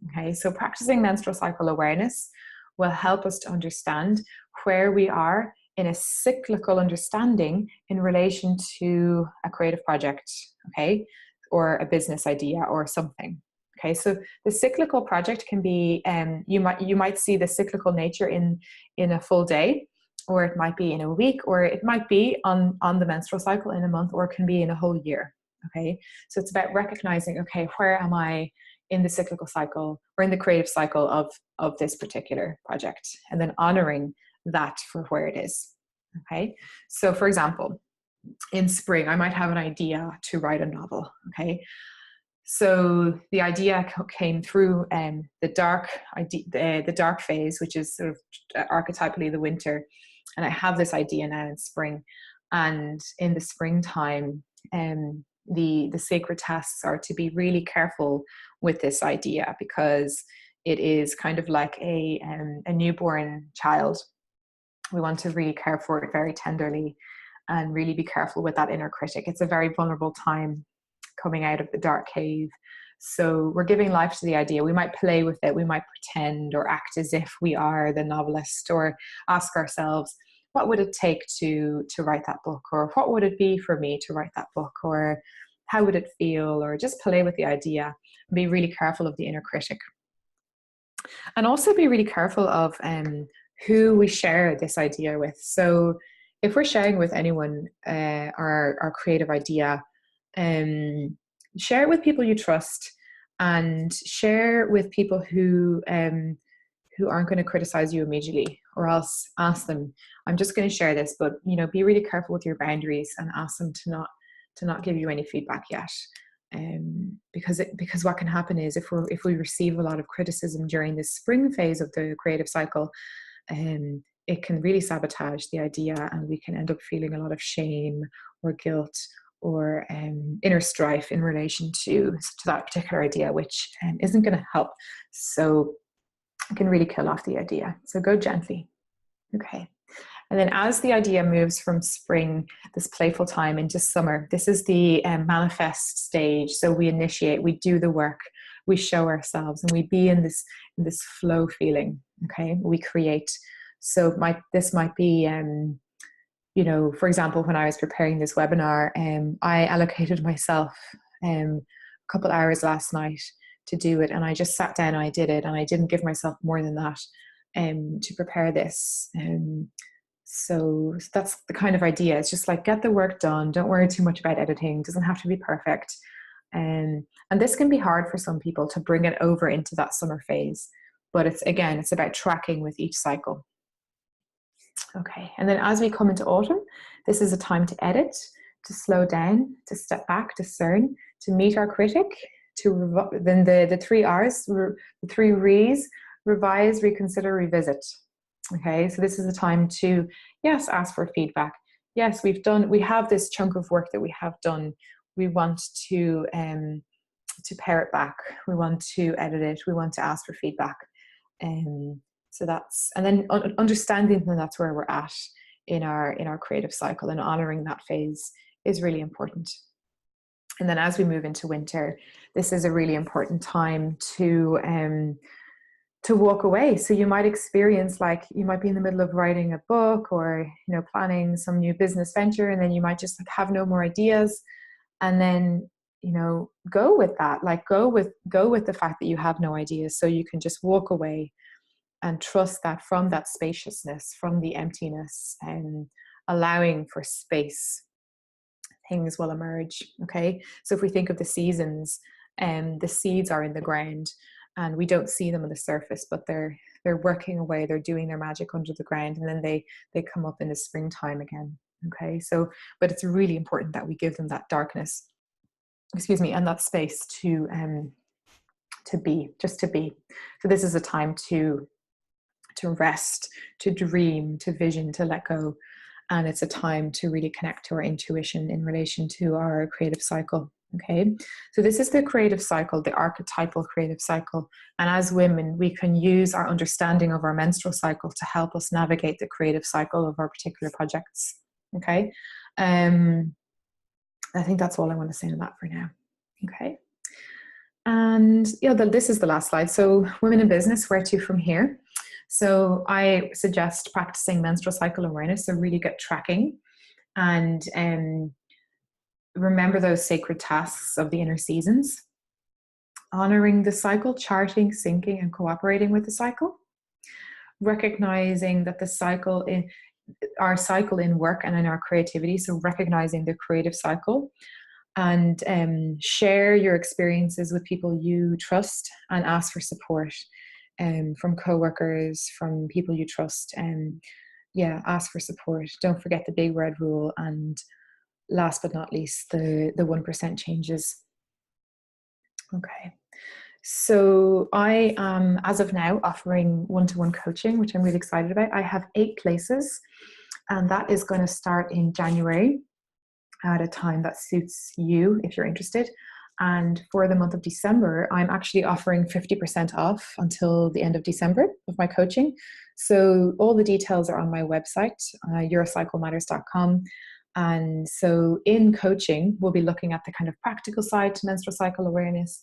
Okay. So practicing menstrual cycle awareness will help us to understand where we are in a cyclical understanding in relation to a creative project, okay, or a business idea or something. Okay, so the cyclical project can be, you might see the cyclical nature in a full day, or it might be in a week, or it might be on the menstrual cycle in a month, or it can be in a whole year. Okay, so it's about recognizing, okay, where am I in the cyclical cycle or in the creative cycle of this particular project, and then honoring that for where it is. Okay, so for example, in spring I might have an idea to write a novel. Okay, so the idea came through the dark phase, which is sort of archetypally the winter, and I have this idea now in spring. And in the springtime, the sacred tasks are to be really careful with this idea, because it is kind of like a newborn child. We want to really care for it very tenderly and really be careful with that inner critic. It's a very vulnerable time coming out of the dark cave. So we're giving life to the idea. We might play with it. We might pretend or act as if we are the novelist, or ask ourselves, what would it take to write that book? Or what would it be for me to write that book? Or how would it feel? Or just play with the idea and be really careful of the inner critic. And also be really careful of who we share this idea with. So if we're sharing with anyone our creative idea, share it with people you trust, and share with people who aren't going to criticize you immediately, or else ask them, I'm just going to share this, but be really careful with your boundaries, and ask them to not give you any feedback yet. Because what can happen is, if we receive a lot of criticism during this spring phase of the creative cycle, it can really sabotage the idea, and we can end up feeling a lot of shame or guilt or inner strife in relation to that particular idea, which isn't going to help. So it can really kill off the idea. So go gently. Okay. And then as the idea moves from spring, this playful time, into summer, this is the manifest stage. So we initiate, we do the work, we show ourselves, and we be in this flow feeling. Okay. We create. So this might be, for example, when I was preparing this webinar, I allocated myself a couple hours last night to do it, and I just sat down and I did it, and I didn't give myself more than that to prepare this. So that's the kind of idea. It's just like, get the work done. Don't worry too much about editing. It doesn't have to be perfect. And this can be hard for some people, to bring it over into that summer phase. But it's about tracking with each cycle. Okay, and then as we come into autumn, this is a time to edit, to slow down, to step back, discern, to meet our critic, then the 3 R's, the 3 R's: revise, reconsider, revisit. Okay, so this is a time to, yes, ask for feedback. Yes, we have this chunk of work that we have done. We want to pare it back. We want to edit it. We want to ask for feedback. So and then understanding that that's where we're at in our creative cycle, and honoring that phase is really important. And then as we move into winter, this is a really important time to walk away. So you might experience, like, you might be in the middle of writing a book, or planning some new business venture, and then you might just have no more ideas, and then go with that. Like, go with the fact that you have no ideas, so you can just walk away and trust that from that spaciousness, from the emptiness, and allowing for space, things will emerge. Okay, so if we think of the seasons, the seeds are in the ground, and we don't see them on the surface, but they're working away, they're doing their magic under the ground, and then they come up in the springtime again. Okay, so, but it's really important that we give them that darkness, and that space to be. So this is a time to rest, to dream, to vision, to let go. And it's a time to really connect to our intuition in relation to our creative cycle. Okay, so this is the creative cycle, the archetypal creative cycle. And as women, we can use our understanding of our menstrual cycle to help us navigate the creative cycle of our particular projects. Okay, I think that's all I want to say on that for now. Okay, and this is the last slide. So, women in business, where to from here? So I suggest practicing menstrual cycle awareness, so really get tracking, and remember those sacred tasks of the inner seasons, honoring the cycle, charting, syncing, and cooperating with the cycle, recognizing that the cycle in our cycle in work and in our creativity, so recognizing the creative cycle, and share your experiences with people you trust, and ask for support from coworkers, from people you trust. Ask for support. Don't forget the big red rule, and last but not least, the 1% changes. Okay, so I am, as of now, offering one-to-one coaching, which I'm really excited about. I have 8 places, and that is going to start in January at a time that suits you if you're interested. And for the month of December, I'm actually offering 50% off until the end of December of my coaching. So all the details are on my website, yourcyclematters.com. And so in coaching, we'll be looking at the kind of practical side to menstrual cycle awareness.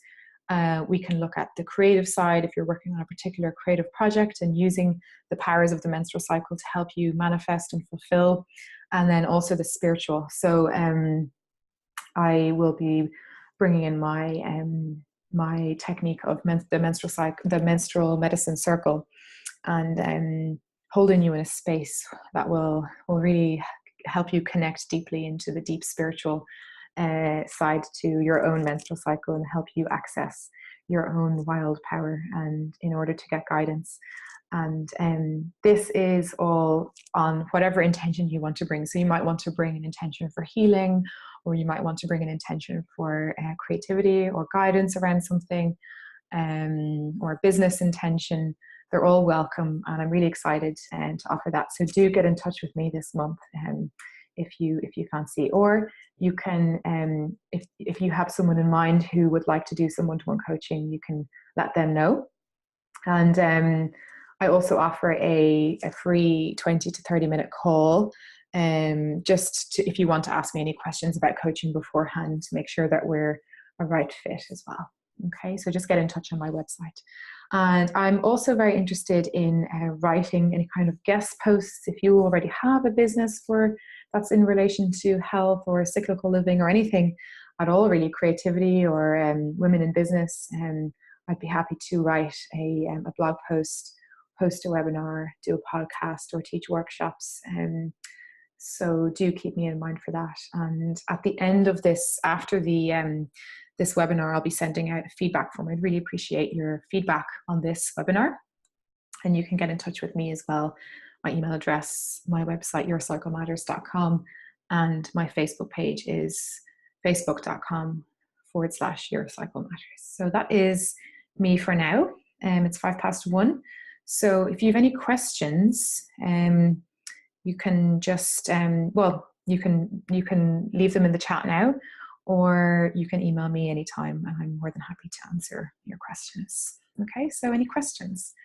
We can look at the creative side if you're working on a particular creative project and using the powers of the menstrual cycle to help you manifest and fulfill. And then also the spiritual. So I will be bringing in my technique of the menstrual cycle, the menstrual medicine circle, and holding you in a space that will really help you connect deeply into the deep spiritual side to your own menstrual cycle and help you access your own wild power and in order to get guidance. And this is all on whatever intention you want to bring. So you might want to bring an intention for healing, or you might want to bring an intention for creativity or guidance around something, or a business intention. They're all welcome, and I'm really excited to offer that. So do get in touch with me this month if you fancy, or you can if you have someone in mind who would like to do some one-to-one coaching, you can let them know. And I also offer a free 20 to 30 minute call, just to, if you want to ask me any questions about coaching beforehand, to make sure that we're a right fit as well. Okay, so just get in touch on my website. And I'm also very interested in writing any kind of guest posts. If you already have a business that's in relation to health or cyclical living or anything at all, really, creativity or women in business, I'd be happy to write a blog post, host a webinar, do a podcast, or teach workshops. So do keep me in mind for that. And at the end of this, after the this webinar, I'll be sending out a feedback form. I'd really appreciate your feedback on this webinar. And you can get in touch with me as well. My email address, my website, yourcyclematters.com, and my Facebook page is facebook.com/yourcyclematters. So that is me for now. It's 1:05. So if you have any questions, you can just you can leave them in the chat now, or you can email me anytime, and I'm more than happy to answer your questions. Okay, so any questions?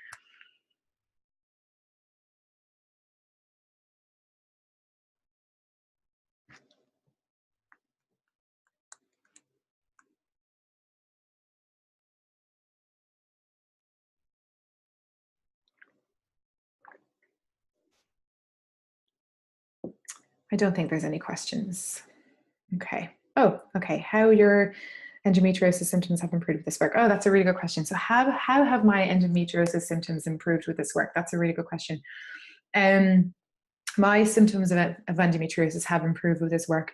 I don't think there's any questions. Okay. Oh, okay. How your endometriosis symptoms have improved with this work? Oh, that's a really good question. So how have my endometriosis symptoms improved with this work? That's a really good question. My symptoms of endometriosis have improved with this work.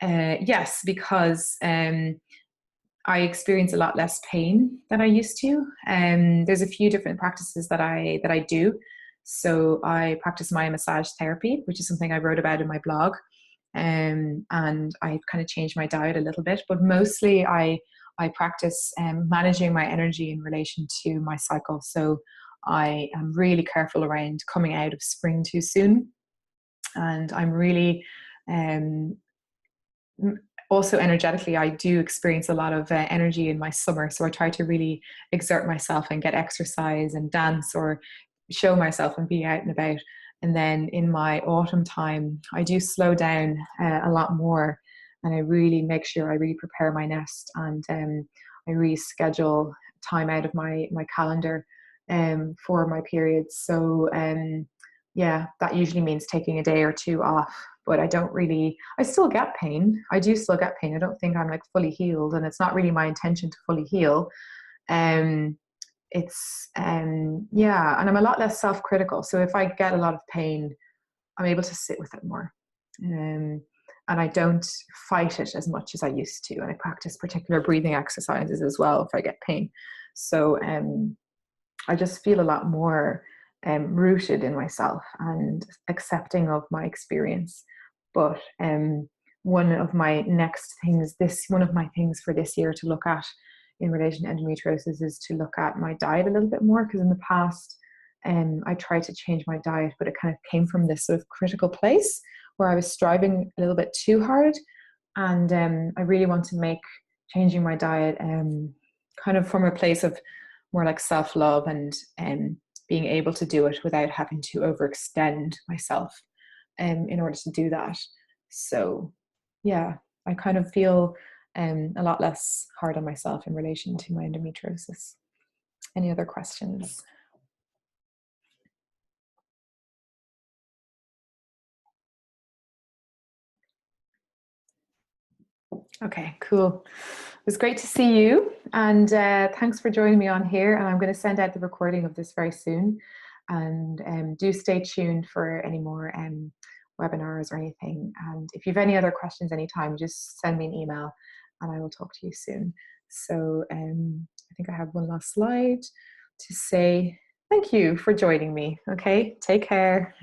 Yes, because I experience a lot less pain than I used to. There's a few different practices that I do. So I practice massage therapy, which is something I wrote about in my blog. And I kind of changed my diet a little bit, but mostly I practice managing my energy in relation to my cycle. So I am really careful around coming out of spring too soon, and I'm really also energetically, I do experience a lot of energy in my summer. So I try to really exert myself and get exercise and dance or show myself and be out and about. And then in my autumn time, I do slow down a lot more, and I really make sure I really prepare my nest, and I really schedule time out of my calendar for my periods. So yeah, that usually means taking a day or two off, but I still get pain. I do still get pain. I don't think I'm like fully healed, and it's not really my intention to fully heal. Yeah, and I'm a lot less self-critical. So if I get a lot of pain, I'm able to sit with it more. And I don't fight it as much as I used to. And I practice particular breathing exercises as well if I get pain. So I just feel a lot more rooted in myself and accepting of my experience. But one of my things for this year to look at in relation to endometriosis is to look at my diet a little bit more, because in the past I tried to change my diet, but it kind of came from this sort of critical place where I was striving a little bit too hard. And I really want to make changing my diet kind of from a place of more like self-love and being able to do it without having to overextend myself in order to do that. So yeah, I kind of feel a lot less hard on myself in relation to my endometriosis. Any other questions? Okay, cool. It was great to see you, and thanks for joining me on here. And I'm going to send out the recording of this very soon, and do stay tuned for any more webinars or anything. And if you have any other questions anytime, just send me an email and I will talk to you soon. So I think I have one last slide to say thank you for joining me. Okay, take care.